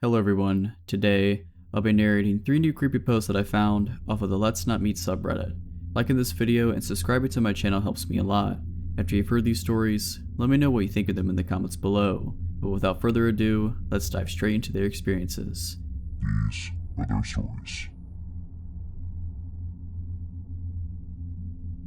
Hello everyone, today I'll be narrating 3 new creepyposts that I found off of the Let's Not Meet subreddit. Liking this video and subscribing to my channel helps me a lot. After you've heard these stories, let me know what you think of them in the comments below. But without further ado, let's dive straight into their experiences. These are their stories.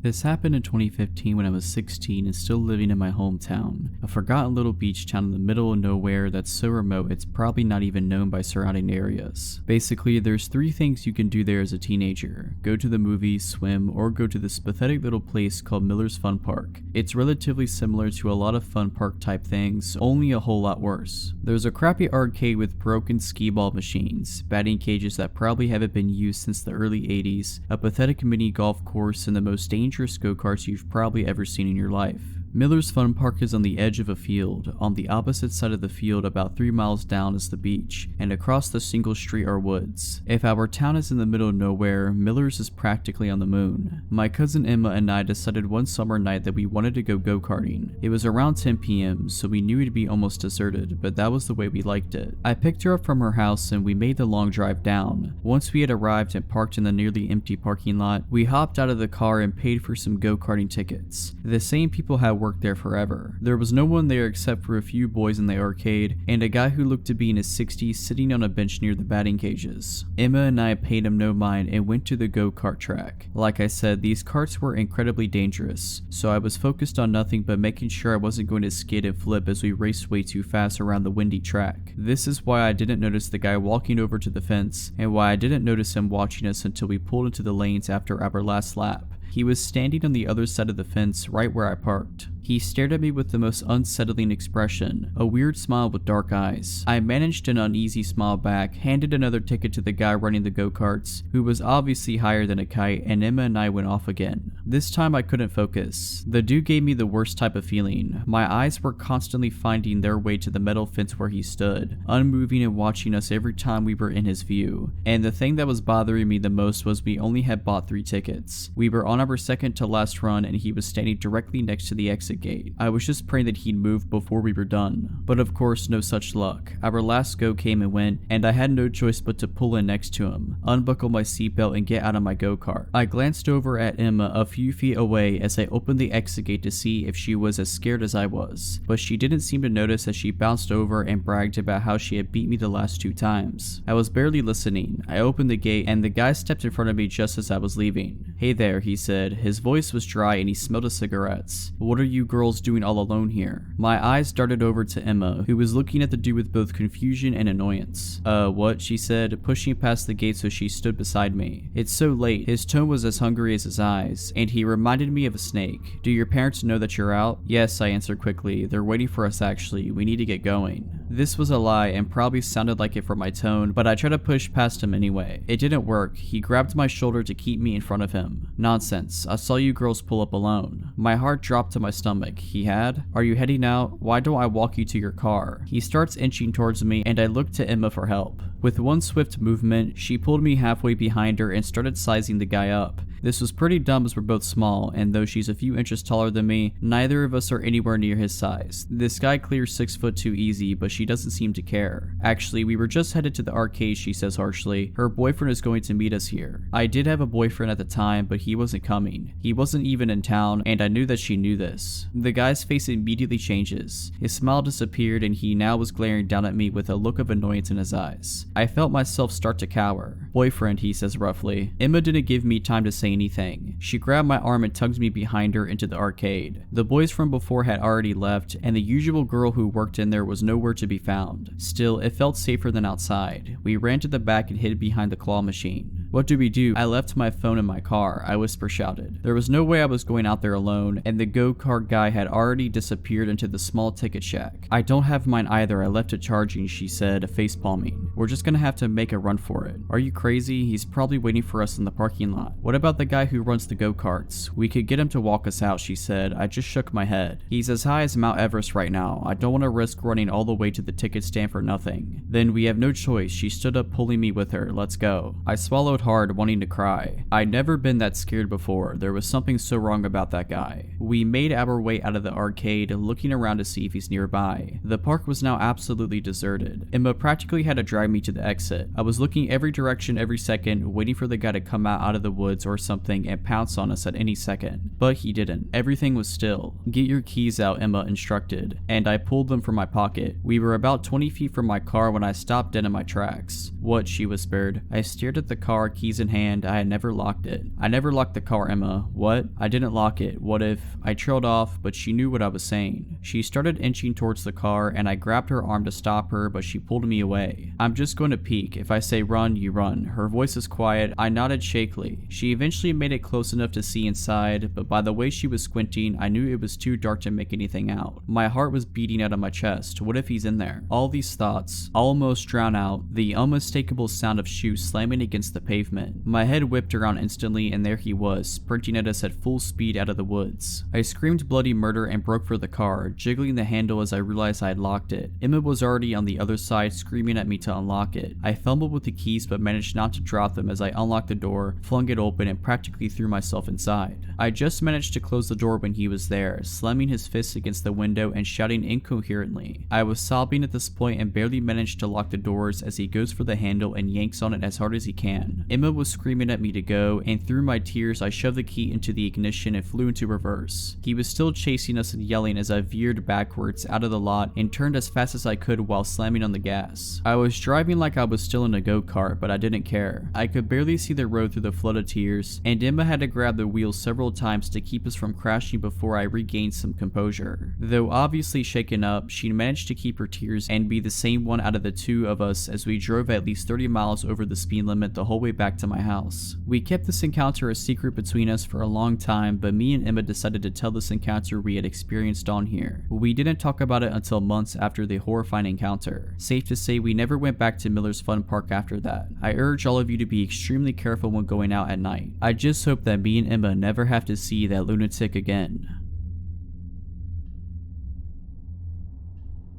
This happened in 2015 when I was 16 and still living in my hometown, a forgotten little beach town in the middle of nowhere that's so remote it's probably not even known by surrounding areas. Basically, there's 3 things you can do there as a teenager: go to the movies, swim, or go to this pathetic little place called Miller's Fun Park. It's relatively similar to a lot of fun park type things, only a whole lot worse. There's a crappy arcade with broken skee-ball machines, batting cages that probably haven't been used since the early 80s, a pathetic mini golf course, and the most dangerous go-karts you've probably ever seen in your life. Miller's Fun Park is on the edge of a field. On the opposite side of the field, about 3 miles down, is the beach, and across the single street are woods. If our town is in the middle of nowhere, Miller's is practically on the moon. My cousin Emma and I decided one summer night that we wanted to go go-karting. It was around 10 p.m, so we knew it'd be almost deserted, but that was the way we liked it. I picked her up from her house and we made the long drive down. Once we had arrived and parked in the nearly empty parking lot, we hopped out of the car and paid for some go-karting tickets. The same people had worked there forever. There was no one there except for a few boys in the arcade and a guy who looked to be in his 60s sitting on a bench near the batting cages. Emma and I paid him no mind and went to the go-kart track. Like I said, these karts were incredibly dangerous, so I was focused on nothing but making sure I wasn't going to skid and flip as we raced way too fast around the windy track. This is why I didn't notice the guy walking over to the fence, and why I didn't notice him watching us until we pulled into the lanes after our last lap. He was standing on the other side of the fence, right where I parked. He stared at me with the most unsettling expression, a weird smile with dark eyes. I managed an uneasy smile back, handed another ticket to the guy running the go-karts, who was obviously higher than a kite, and Emma and I went off again. This time I couldn't focus. The dude gave me the worst type of feeling. My eyes were constantly finding their way to the metal fence where he stood, unmoving and watching us every time we were in his view. And the thing that was bothering me the most was we only had bought 3 tickets. We were on our second to last run and he was standing directly next to the exit gate. I was just praying that he'd move before we were done. But of course, no such luck. Our last go came and went, and I had no choice but to pull in next to him, unbuckle my seatbelt, and get out of my go-kart. I glanced over at Emma a few feet away as I opened the exit gate to see if she was as scared as I was, but she didn't seem to notice as she bounced over and bragged about how she had beat me the last 2 times. I was barely listening. I opened the gate and the guy stepped in front of me just as I was leaving. "Hey there," he said. His voice was dry and he smelled of cigarettes. "What are you girls doing all alone here?" My eyes darted over to Emma, who was looking at the dude with both confusion and annoyance. What?" she said, pushing past the gate so she stood beside me. "It's so late." His tone was as hungry as his eyes, and he reminded me of a snake. "Do your parents know that you're out?" "Yes," I answered quickly. "They're waiting for us actually. We need to get going." This was a lie and probably sounded like it from my tone, but I tried to push past him anyway. It didn't work. He grabbed my shoulder to keep me in front of him. "Nonsense. I saw you girls pull up alone." My heart dropped to my stomach. He had? "Are you heading out? Why don't I walk you to your car?" He starts inching towards me and I look to Emma for help. With one swift movement, she pulled me halfway behind her and started sizing the guy up. This was pretty dumb as we're both small, and though she's a few inches taller than me, neither of us are anywhere near his size. This guy clears 6'2" easy, but she doesn't seem to care. "Actually, we were just headed to the arcade," she says harshly. "Her boyfriend is going to meet us here." I did have a boyfriend at the time, but he wasn't coming. He wasn't even in town, and I knew that she knew this. The guy's face immediately changes. His smile disappeared and he now was glaring down at me with a look of annoyance in his eyes. I felt myself start to cower. "Boyfriend," he says roughly. Emma didn't give me time to say anything. She grabbed my arm and tugged me behind her into the arcade. The boys from before had already left, and the usual girl who worked in there was nowhere to be found. Still, it felt safer than outside. We ran to the back and hid behind the claw machine. "What do we do?" "I left my phone in my car," I whisper shouted. There was no way I was going out there alone, and the go-kart guy had already disappeared into the small ticket shack. "I don't have mine either. I left it charging," she said, face palming. "We're just gonna have to make a run for it." "Are you crazy? He's probably waiting for us in the parking lot." "What about the guy who runs the go-karts? We could get him to walk us out," she said. I just shook my head. "He's as high as Mount Everest right now. I don't want to risk running all the way to the ticket stand for nothing." "Then we have no choice." She stood up, pulling me with her. "Let's go." I swallowed hard, wanting to cry. I'd never been that scared before. There was something so wrong about that guy. We made our way out of the arcade, looking around to see if he's nearby. The park was now absolutely deserted. Emma practically had to drag drive me to the exit. I was looking every direction every second, waiting for the guy to come out of the woods or something and pounce on us at any second. But he didn't. Everything was still. "Get your keys out," Emma instructed, and I pulled them from my pocket. We were about 20 feet from my car when I stopped dead in my tracks. "What?" she whispered. I stared at the car, keys in hand. I had never locked it. "I never locked the car, Emma." "What?" "I didn't lock it. What if—" I trailed off, but she knew what I was saying. She started inching towards the car, and I grabbed her arm to stop her, but she pulled me away. "I'm just going to peek. If I say run, you run." Her voice is quiet. I nodded shakily. She eventually made it close enough to see inside, but by the way she was squinting, I knew it was too dark to make anything out. My heart was beating out of my chest. What if he's in there? All these thoughts almost drown out the unmistakable sound of shoes slamming against the pavement. My head whipped around instantly, and there he was, sprinting at us at full speed out of the woods. I screamed bloody murder and broke for the car, jiggling the handle as I realized I had locked it. Emma was already on the other side, screaming at me to unlock it. I fumbled with the keys but managed not to drop them as I unlocked the door, flung it open, and practically threw myself inside. I just managed to close the door when he was there, slamming his fists against the window and shouting incoherently. I was sobbing at this point and barely managed to lock the doors as he goes for the handle and yanks on it as hard as he can. Emma was screaming at me to go, and through my tears I shoved the key into the ignition and flew into reverse. He was still chasing us and yelling as I veered backwards out of the lot and turned as fast as I could while slamming on the gas. I was driving like I was still in a go-kart, but I didn't care. I could barely see the road through the flood of tears, and Emma had to grab the wheel several times to keep us from crashing before I regained some composure. Though obviously shaken up, she managed to keep her tears and be the same one out of the two of us as we drove at least 30 miles over the speed limit the whole way back to my house. We kept this encounter a secret between us for a long time, but me and Emma decided to tell this encounter we had experienced on here. We didn't talk about it until months after the horrifying encounter. Safe to say we never went back to Miller's Fun Park after that. I urge all of you to be extremely careful when going out at night. I just hope that me and Emma never have to see that lunatic again.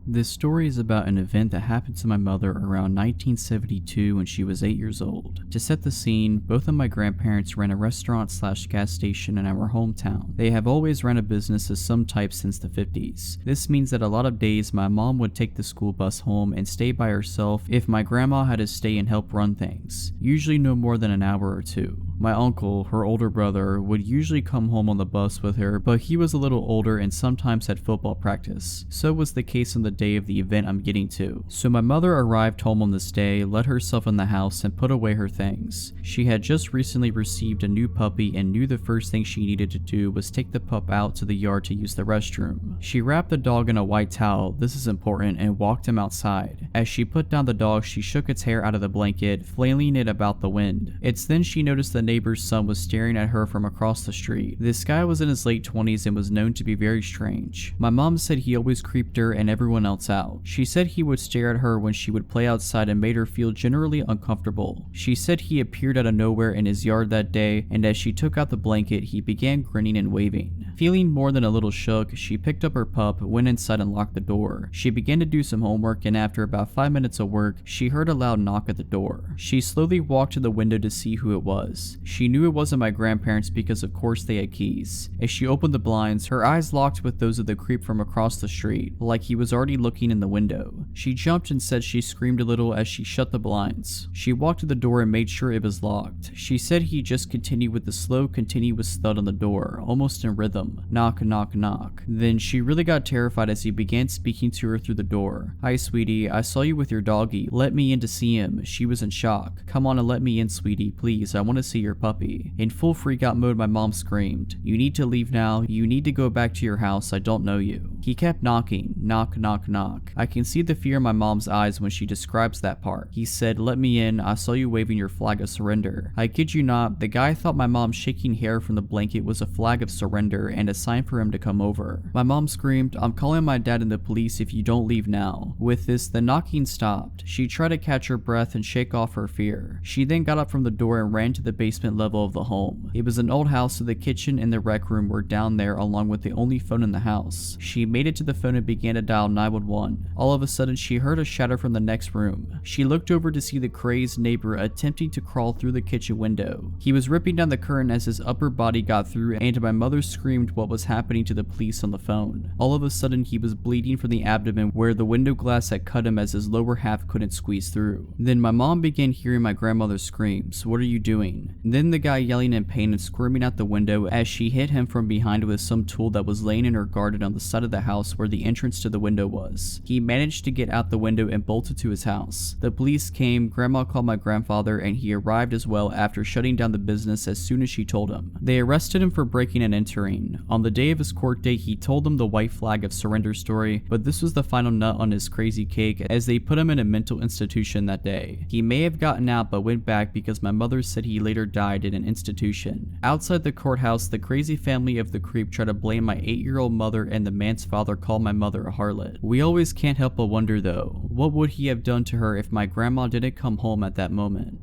This story is about an event that happened to my mother around 1972 when she was 8 years old. To set the scene, both of my grandparents ran a restaurant/gas station in our hometown. They have always run a business of some type since the 50s. This means that a lot of days my mom would take the school bus home and stay by herself if my grandma had to stay and help run things, usually no more than an hour or two. My uncle, her older brother, would usually come home on the bus with her, but he was a little older and sometimes had football practice. So was the case on the day of the event I'm getting to. So my mother arrived home on this day, let herself in the house, and put away her things. She had just recently received a new puppy and knew the first thing she needed to do was take the pup out to the yard to use the restroom. She wrapped the dog in a white towel, this is important, and walked him outside. As she put down the dog, she shook its hair out of the blanket, flailing it about the wind. It's then she noticed the neighbor's son was staring at her from across the street. This guy was in his late 20s and was known to be very strange. My mom said he always creeped her and everyone else out. She said he would stare at her when she would play outside and made her feel generally uncomfortable. She said he appeared out of nowhere in his yard that day, and as she took out the blanket, he began grinning and waving. Feeling more than a little shook, she picked up her pup, went inside and locked the door. She began to do some homework, and after about 5 minutes of work, she heard a loud knock at the door. She slowly walked to the window to see who it was. She knew it wasn't my grandparents because of course they had keys. As she opened the blinds, her eyes locked with those of the creep from across the street, like he was already looking in the window. She jumped and said she screamed a little as she shut the blinds. She walked to the door and made sure it was locked. She said he just continued with the slow, continuous thud on the door, almost in rhythm. Knock, knock, knock. Then she really got terrified as he began speaking to her through the door. "Hi, sweetie. I saw you with your doggy. Let me in to see him." She was in shock. "Come on and let me in, sweetie. Please, I want to see your puppy." In full freak-out mode, my mom screamed, "You need to leave now. You need to go back to your house. I don't know you." He kept knocking. Knock, knock, knock. I can see the fear in my mom's eyes when she describes that part. He said, "Let me in. I saw you waving your flag of surrender." I kid you not, the guy thought my mom's shaking hair from the blanket was a flag of surrender and a sign for him to come over. My mom screamed, "I'm calling my dad and the police if you don't leave now." With this, the knocking stopped. She tried to catch her breath and shake off her fear. She then got up from the door and ran to the basement basement level of the home. It was an old house, so the kitchen and the rec room were down there along with the only phone in the house. She made it to the phone and began to dial 911. All of a sudden, she heard a shatter from the next room. She looked over to see the crazed neighbor attempting to crawl through the kitchen window. He was ripping down the curtain as his upper body got through, and my mother screamed what was happening to the police on the phone. All of a sudden, he was bleeding from the abdomen where the window glass had cut him as his lower half couldn't squeeze through. Then my mom began hearing my grandmother's screams, "What are you doing?" Then the guy yelling in pain and squirming out the window as she hit him from behind with some tool that was laying in her garden on the side of the house where the entrance to the window was. He managed to get out the window and bolted to his house. The police came, grandma called my grandfather, and he arrived as well after shutting down the business as soon as she told him. They arrested him for breaking and entering. On the day of his court date, he told them the white flag of surrender story, but this was the final nut on his crazy cake as they put him in a mental institution that day. He may have gotten out but went back because my mother said he later died in an institution. Outside the courthouse, the crazy family of the creep tried to blame my 8-year-old mother, and the man's father called my mother a harlot. We always can't help but wonder though, what would he have done to her if my grandma didn't come home at that moment?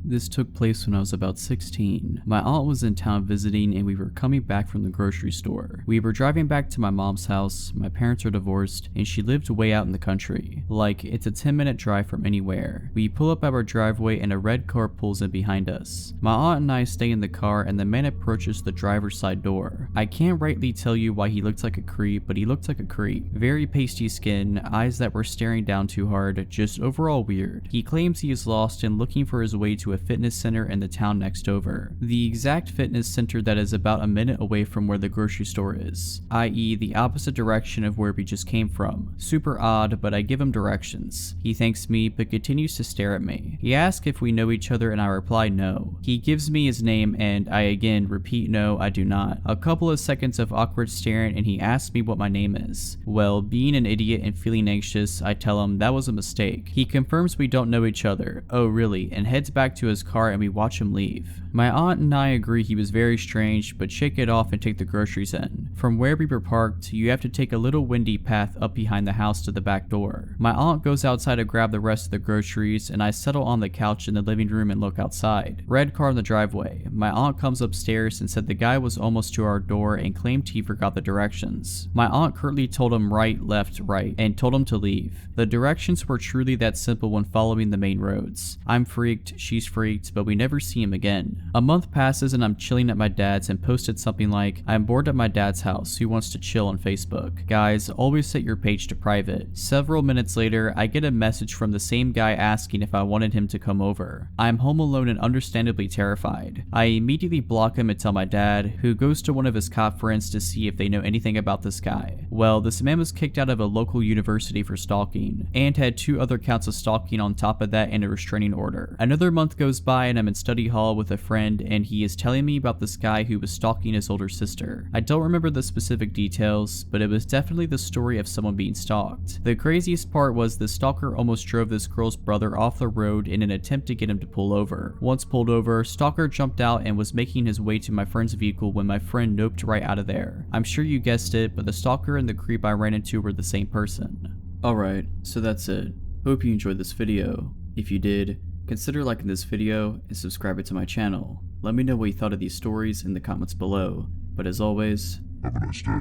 This took place when I was about 16. My aunt was in town visiting and we were coming back from the grocery store. We were driving back to my mom's house. My parents are divorced and she lived way out in the country. Like, it's a 10-minute drive from anywhere. We pull up our driveway and a red car pulls in behind us. My aunt and I stay in the car and the man approaches the driver's side door. I can't rightly tell you why he looked like a creep, but he looked like a creep. Very pasty skin, eyes that were staring down too hard, just overall weird. He claims he is lost and looking for his way to a fitness center in the town next over. The exact fitness center that is about a minute away from where the grocery store is, i.e. the opposite direction of where we just came from. Super odd, but I give him directions. He thanks me, but continues to stare at me. He asks if we know each other and I reply no. He gives me his name and I again repeat no, I do not. A couple of seconds of awkward staring and he asks me what my name is. Well, being an idiot and feeling anxious, I tell him that was a mistake. He confirms we don't know each other. Oh really? And heads back to his car and we watch him leave. My aunt and I agree he was very strange, but shake it off and take the groceries in. From where we were parked, you have to take a little windy path up behind the house to the back door. My aunt goes outside to grab the rest of the groceries and I settle on the couch in the living room and look outside. Red car in the driveway. My aunt comes upstairs and said the guy was almost to our door and claimed he forgot the directions. My aunt curtly told him right, left, right, and told him to leave. The directions were truly that simple when following the main roads. I'm freaked, she's freaked, but we never see him again. A month passes and I'm chilling at my dad's and posted something like, "I'm bored at my dad's house, who wants to chill?" on Facebook. Guys, always set your page to private. Several minutes later, I get a message from the same guy asking if I wanted him to come over. I'm home alone and understandably terrified. I immediately block him and tell my dad, who goes to one of his cop friends to see if they know anything about this guy. Well, this man was kicked out of a local university for stalking, and had 2 other counts of stalking on top of that and a restraining order. Another month goes by and I'm in study hall with a friend and he is telling me about this guy who was stalking his older sister. I don't remember the specific details, but it was definitely the story of someone being stalked. The craziest part was the stalker almost drove this girl's brother off the road in an attempt to get him to pull over. Once pulled over, stalker jumped out and was making his way to my friend's vehicle when my friend noped right out of there. I'm sure you guessed it, but the stalker and the creep I ran into were the same person. Alright, so that's it. Hope you enjoyed this video. If you did, consider liking this video and subscribing to my channel. Let me know what you thought of these stories in the comments below. But as always, Have a nice day.